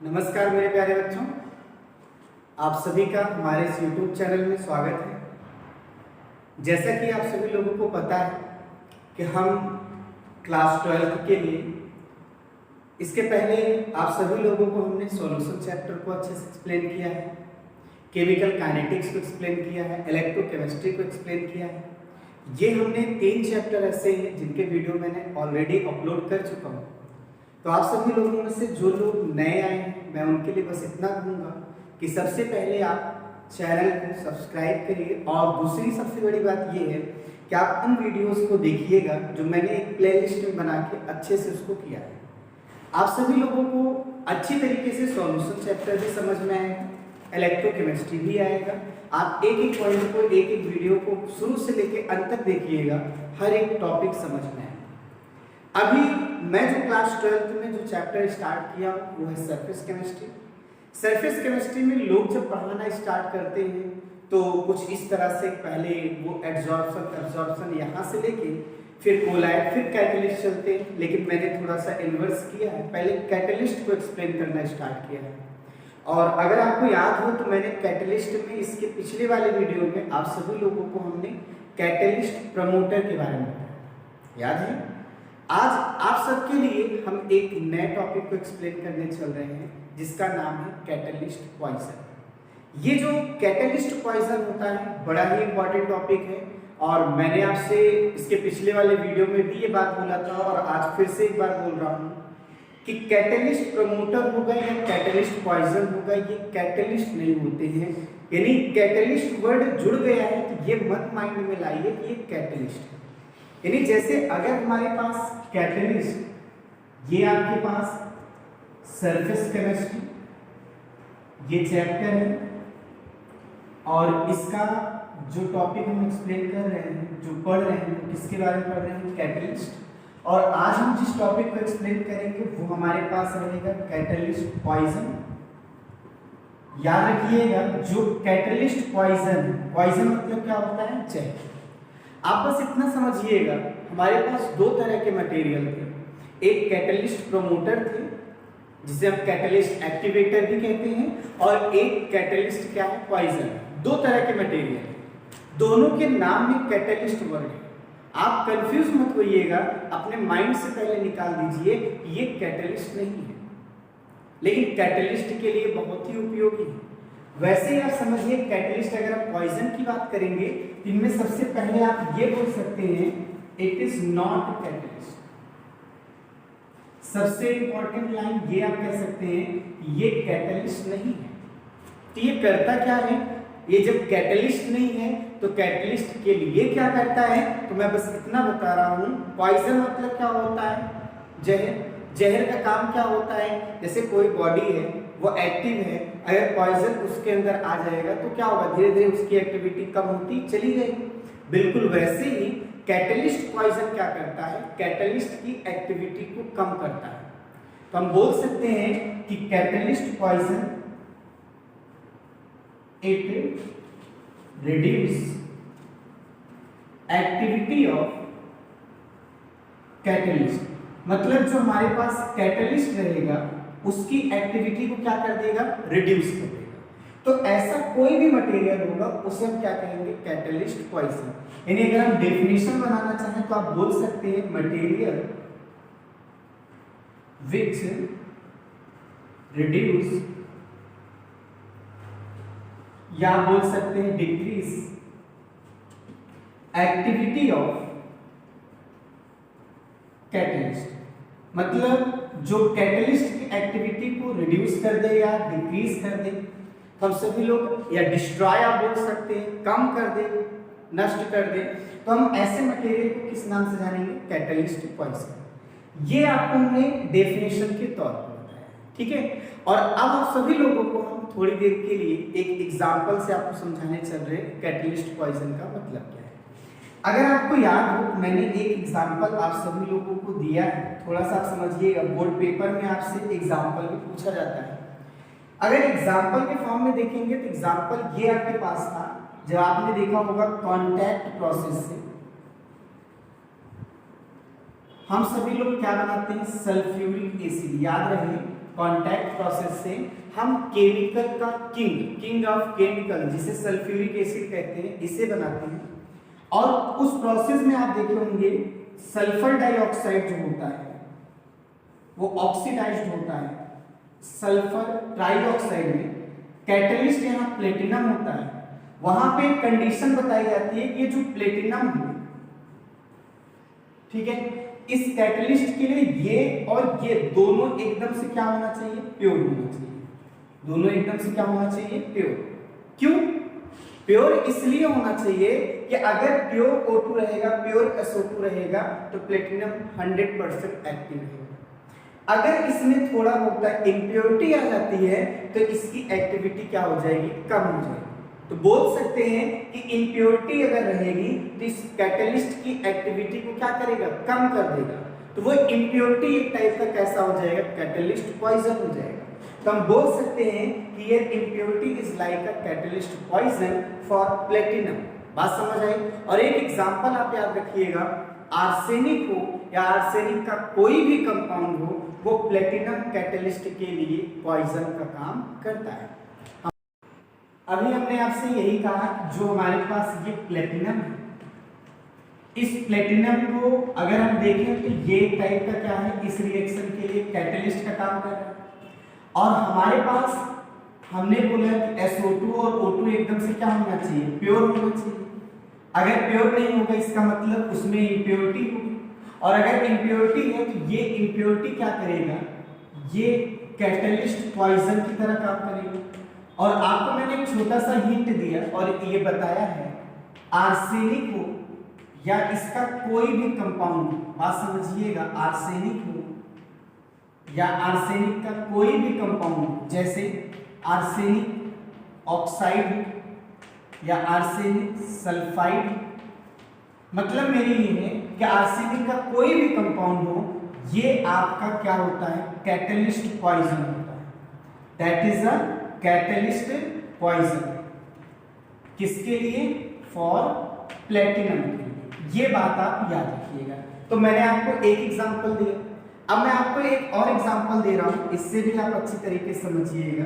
नमस्कार मेरे प्यारे बच्चों, आप सभी का हमारे इस YouTube चैनल में स्वागत है। जैसा कि आप सभी लोगों को पता है कि हम क्लास 12 के लिए इसके पहले आप सभी लोगों को हमने सॉल्यूशन चैप्टर को अच्छे से एक्सप्लेन किया है, केमिकल काइनेटिक्स को एक्सप्लेन किया है, इलेक्ट्रोकेमिस्ट्री को एक्सप्लेन किया है। ये हमने 3 चैप्टर ऐसे हैं जिनके वीडियो मैंने ऑलरेडी अपलोड कर चुका हूँ। तो आप सभी लोगों में से जो लोग नए आए हैं, मैं उनके लिए बस इतना कहूँगा कि सबसे पहले आप चैनल को सब्सक्राइब करिए और दूसरी सबसे बड़ी बात ये है कि आप उन वीडियोस को देखिएगा जो मैंने एक प्लेलिस्ट में बना के अच्छे से उसको किया है। आप सभी लोगों को अच्छी तरीके से सॉल्यूशन चैप्टर भी समझ में आएगा, इलेक्ट्रोकेमिस्ट्री भी आएगा। आप एक एक पॉइंट को, एक एक वीडियो को शुरू से लेकर अंत तक देखिएगा, हर एक टॉपिक समझ में आएगा। अभी मैं जो क्लास 12 में जो चैप्टर स्टार्ट किया वो है सरफेस केमिस्ट्री। सरफेस केमिस्ट्री में लोग जब पढ़ाना स्टार्ट करते हैं तो कुछ इस तरह से पहले वो एब्जॉर्प्शन यहाँ से लेके फिर कोलाइड फिर कैटलिस्ट चलते हैं, लेकिन मैंने थोड़ा सा इन्वर्स किया है, पहले कैटलिस्ट को एक्सप्लेन करना स्टार्ट किया है। और अगर आपको याद हो तो मैंने कैटलिस्ट में इसके पिछले वाले वीडियो में आप सभी लोगों को हमने कैटलिस्ट प्रमोटर के बारे में बताया, याद है। आज आप सबके लिए हम एक नए टॉपिक को एक्सप्लेन करने चल रहे हैं जिसका नाम है कैटलिस्ट पॉइजन। ये जो कैटलिस्ट पॉइजन होता है बड़ा ही इंपॉर्टेंट टॉपिक है और मैंने आपसे इसके पिछले वाले वीडियो में भी ये बात बोला था और आज फिर से एक बार बोल रहा हूँ कि कैटलिस्ट प्रमोटर होगा या कैटलिस्ट पॉइजन होगा, ये कैटलिस्ट नहीं होते हैं। यानी कैटलिस्ट वर्ड जुड़ गया है तो ये मत माइंड में लाइए कि ये कैटलिस्ट है। यानी जैसे अगर हमारे पास कैटलिस्ट, ये आपके पास सरफेस केमिस्ट्री ये चैप्टर है और इसका जो टॉपिक हम एक्सप्लेन कर रहे हैं, जो पढ़ रहे हैं, किसके बारे में पढ़ रहे हैं, कैटलिस्ट। और आज हम जिस टॉपिक को एक्सप्लेन करेंगे वो हमारे पास रहेगा कैटलिस्ट पॉइजन। याद रखिएगा, जो कैटलिस्ट पॉइजन, पॉइजन मतलब क्या होता है, जहर। आप बस इतना समझिएगा, हमारे पास 2 तरह के मटेरियल थे। एक कैटलिस्ट प्रमोटर थे जिसे हम कैटलिस्ट एक्टिवेटर भी कहते हैं, और एक कैटलिस्ट क्या है, पॉइजन। 2 तरह के मटेरियल, दोनों के नाम में कैटलिस्ट वर्ड है। आप कंफ्यूज मत होइएगा, अपने माइंड से पहले निकाल दीजिए ये कैटलिस्ट नहीं है, लेकिन कैटलिस्ट के लिए बहुत ही उपयोगी है। वैसे ही आप समझिए कैटलिस्ट, अगर आप पॉइजन की बात करेंगे इनमें सबसे पहले आप ये बोल सकते हैं इट इज नॉट कैटलिस्ट। सबसे इंपॉर्टेंट लाइन ये आप कह सकते हैं ये कैटलिस्ट नहीं है। तो ये करता क्या है, ये जब कैटलिस्ट नहीं है तो कैटलिस्ट के लिए क्या करता है, तो मैं बस इतना बता रहा हूं। पॉइजन मतलब क्या होता है, जहर। जहर का काम क्या होता है, जैसे कोई बॉडी है वो एक्टिव है, अगर पॉइजन उसके अंदर आ जाएगा तो क्या होगा, धीरे धीरे उसकी एक्टिविटी कम होती चली जाएगी। बिल्कुल वैसे ही कैटलिस्ट पॉइजन क्या करता है, कैटलिस्ट की एक्टिविटी को कम करता है। तो हम बोल सकते हैं कि catalyst poison it reduce activity of catalyst. मतलब जो हमारे पास कैटलिस्ट रहेगा उसकी एक्टिविटी को क्या कर देगा, रिड्यूस कर देगा। तो ऐसा कोई भी मटेरियल होगा उसे हम क्या कहेंगे, कैटलिस्ट पॉइजन। यानी अगर हम डेफिनेशन बनाना चाहें तो आप बोल सकते हैं मटेरियल विच रिड्यूस, या बोल सकते हैं डिक्रीज एक्टिविटी ऑफ कैटलिस्ट। मतलब जो कैटलिस्ट की एक्टिविटी को रिड्यूस कर दे या डिक्रीज कर दे, तो हम सभी लोग, या डिस्ट्रॉय आप बोल सकते हैं, कम कर दे, नष्ट कर दे, तो हम ऐसे मटेरियल को किस नाम से जानेंगे, कैटलिस्ट पॉइजन। ये आपको हमने डेफिनेशन के तौर पर बताया, ठीक है। और अब आप सभी लोगों को हम थोड़ी देर के लिए एक एग्जाम्पल से आपको समझाने चल रहे हैं कैटलिस्ट पॉइजन का मतलब क्या है। अगर आपको याद हो, मैंने एक एग्जाम्पल आप सभी लोगों को दिया है, थोड़ा सा आप समझिएगा। बोर्ड पेपर में आपसे एग्जाम्पल भी पूछा जाता है। अगर एग्जाम्पल के फॉर्म में देखेंगे तो एग्जाम्पल ये आपके पास था, जब आपने देखा होगा कॉन्टैक्ट प्रोसेस से हम सभी लोग क्या बनाते हैं, सल्फ्यूरिक एसिड। याद रहे कांटेक्ट प्रोसेस से हम केमिकल का किंग ऑफ केमिकल जिसे सल्फ्यूरिक एसिड कहते हैं इसे बनाते हैं। और उस प्रोसेस में आप देखे होंगे सल्फर डाइऑक्साइड जो होता है वो ऑक्सीडाइज्ड होता है। सल्फर ट्राइऑक्साइड में कैटलिस्ट यहाँ प्लेटिनम होता है। वहां पे कंडीशन बताई जाती है कि ये जो प्लेटिनम है, ठीक है, इस कैटलिस्ट के लिए ये और ये दोनों एकदम से क्या होना चाहिए, प्योर होना चाहिए। दोनों एकदम से क्या होना चाहिए, प्योर। क्यों प्योर? इसलिए होना चाहिए कि अगर प्योर O2 रहेगा, प्योर SO2 रहेगा तो प्लेटिनम 100% एक्टिव है। अगर इसमें थोड़ा होता है इम्प्योरिटी आ जाती है तो इसकी एक्टिविटी क्या हो जाएगी, कम हो जाएगी। तो बोल सकते हैं कि इम्प्योरिटी अगर रहेगी तो इस कैटलिस्ट की एक्टिविटी को क्या करेगा, कम कर देगा। तो वो इम्प्योरिटी एक टाइप का कैसा हो जाएगा, कैटलिस्ट पॉइजन हो जाएगा। तो हम बोल सकते हैं कि ये impurity is like a catalyst poison for platinum. बात समझ आई? और एक एग्जांपल आप याद रखिएगा, आर्सेनिक हो या आर्सेनिक का कोई भी कंपाउंड हो वो प्लेटिनम कैटलिस्ट के लिए पॉइजन का काम करता है। अभी हमने आपसे यही कहा जो हमारे पास ये प्लेटिनम है, इस प्लेटिनम को अगर हम देखें तो ये टाइप का क्या है, इस रिएक्शन के लिए कैटलिस्ट का काम कर रहा है। और हमारे पास हमने बोला कि SO2 और O2 एकदम से क्या होना चाहिए, प्योर होना चाहिए। अगर प्योर नहीं होगा इसका मतलब उसमें इम्प्योरिटी होगी, और अगर इम्प्योरिटी है तो ये इम्प्योरिटी क्या करेगा, ये कैटलिस्ट पॉइजन की तरह काम करेगा। और आपको मैंने एक छोटा सा हिंट दिया और ये बताया है आर्सेनिक हो या इसका कोई भी कंपाउंड, बात समझिएगा, आर्सेनिक हो या आर्सेनिक का कोई भी कंपाउंड जैसे आर्सेनिक ऑक्साइड या आर्सेनिक सल्फाइड, मतलब मेरी ये है कि आर्सेनिक का कोई भी कंपाउंड हो ये आपका क्या होता है, कैटलिस्ट पॉइजन होता है। That is a catalyst poison. किसके लिए? फॉर प्लेटिनम के लिए। ये बात आप याद रखिएगा। तो मैंने आपको एक एग्जांपल दिया, अब मैं आपको एक और एग्जांपल दे रहा हूं, इससे भी आप अच्छी तरीके से समझिएगा।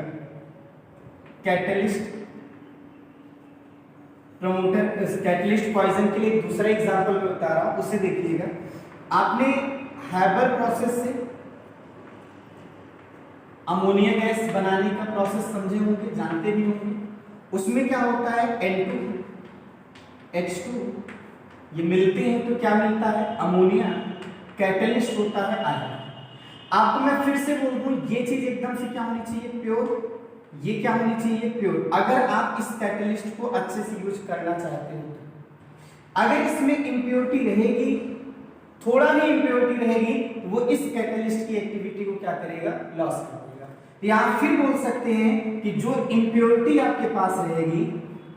कैटलिस्ट प्रमोटर, कैटलिस्ट पॉइजन के लिए एक दूसरा एग्जांपल मैं बता रहा हूं, उसे देखिएगा। आपने हैबर प्रोसेस से अमोनिया गैस बनाने का प्रोसेस समझे होंगे, जानते भी होंगे। उसमें क्या होता है, N2 H2 ये मिलते हैं तो क्या मिलता है, अमोनिया। कैटलिस्ट होता है आयरन। आपको मैं फिर से बोल दूं, ये चीज एकदम से क्या होनी चाहिए, प्योर। ये क्या होनी चाहिए, प्योर। अगर आप इस कैटलिस्ट को अच्छे से यूज करना चाहते हो, अगर इसमें इम्प्योरिटी रहेगी, थोड़ा भी इम्प्योरिटी रहेगी, वो इस कैटलिस्ट की एक्टिविटी को क्या करेगा, लॉस कर देगा। या फिर बोल सकते हैं कि जो इम्प्योरिटी आपके पास रहेगी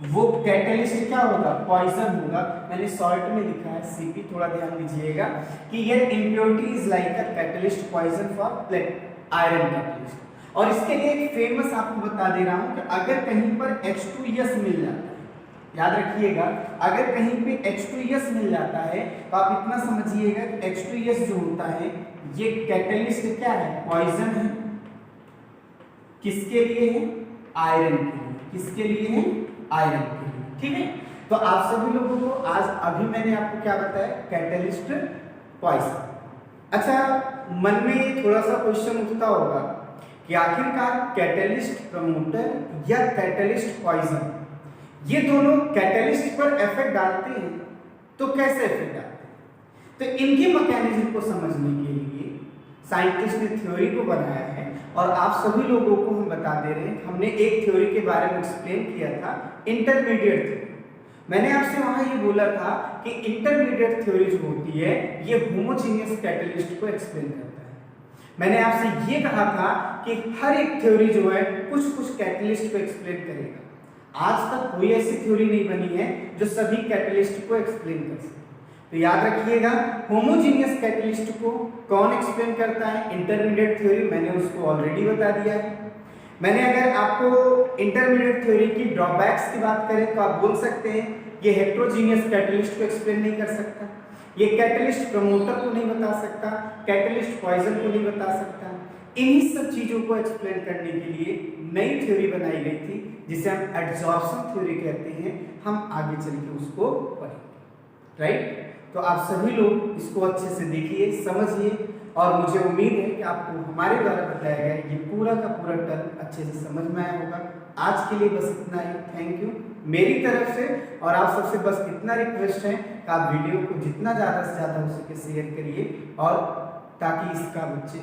वो कैटलिस्ट क्या होगा, पॉइजन होगा। मैंने शॉर्ट में लिखा है CP, थोड़ा ध्यान दीजिएगा कि ये impurity is like a catalyst poison for iron catalyst. और इसके लिए एक फेमस आपको बता दे रहा हूं कि अगर कहीं पर H2S मिल जाता है, याद रखिएगा, अगर कहीं पे H2S मिल जाता है तो आप इतना समझिएगा कि H2S जो होता है ये कैटलिस्ट क्या है, पॉइजन है। किसके लिए है, आयरन के लिए। किसके लिए है, आयरन के लिए। ठीक है, तो आप सभी लोगों को आज अभी मैंने आपको क्या बताया, कैटलिस्ट पॉइजन। अच्छा, मन में थोड़ा सा क्वेश्चन उठता होगा कि आखिरकार कैटलिस्ट प्रमोटर या कैटलिस्ट पॉइजन ये दोनों कैटलिस्ट पर इफेक्ट डालते हैं, तो कैसे इफेक्ट डालते हैं? तो इनकी मैकेनिज्म को समझने के लिए साइंटिस्ट ने थ्योरी को बनाया है और आप सभी लोगों को हम बता दे रहे हैं। हमने एक थ्योरी के बारे में एक्सप्लेन किया था, इंटरमीडिएट थ्योरी। मैंने आपसे वहां ये बोला था कि इंटरमीडिएट थ्योरी जो होती है ये होमोजेनियस कैटलिस्ट को एक्सप्लेन करता है। मैंने आपसे ये कहा था कि हर एक थ्योरी जो है कुछ कुछ कैटलिस्ट को एक्सप्लेन करेगा। आज तक कोई ऐसी थ्योरी नहीं बनी है जो सभी कैटलिस्ट को एक्सप्लेन कर सके। तो याद रखिएगा, होमोजेनियस कैटलिस्ट को कौन एक्सप्लेन करता है, इंटरमीडिएट थ्योरी। मैंने उसको ऑलरेडी बता दिया है। मैंने अगर आपको इंटरमीडिएट थ्योरी की ड्रॉबैक्स की बात करें तो आप बोल सकते हैं ये हेट्रोजीनियस कैटलिस्ट को एक्सप्लेन नहीं कर सकता, ये कैटलिस्ट प्रमोटर को नहीं बता सकता, कैटलिस्ट पॉइजन को नहीं बता सकता। इन्हीं सब चीजों को एक्सप्लेन करने के लिए नई थ्योरी बनाई गई थी जिसे हम एड्सॉर्प्शन थ्योरी कहते हैं। हम आगे चल के उसको पढ़ेंगे, राइट। तो आप सभी लोग इसको अच्छे से देखिए, समझिए, और मुझे उम्मीद है कि आपको हमारे द्वारा बताया गया ये पूरा का पूरा टर्म अच्छे से समझ में आया होगा। आज के लिए बस इतना ही, थैंक यू मेरी तरफ से। और आप सबसे बस इतना रिक्वेस्ट है कि आप वीडियो को जितना ज़्यादा से ज़्यादा हो सके शेयर करिए, और ताकि इसका बच्चे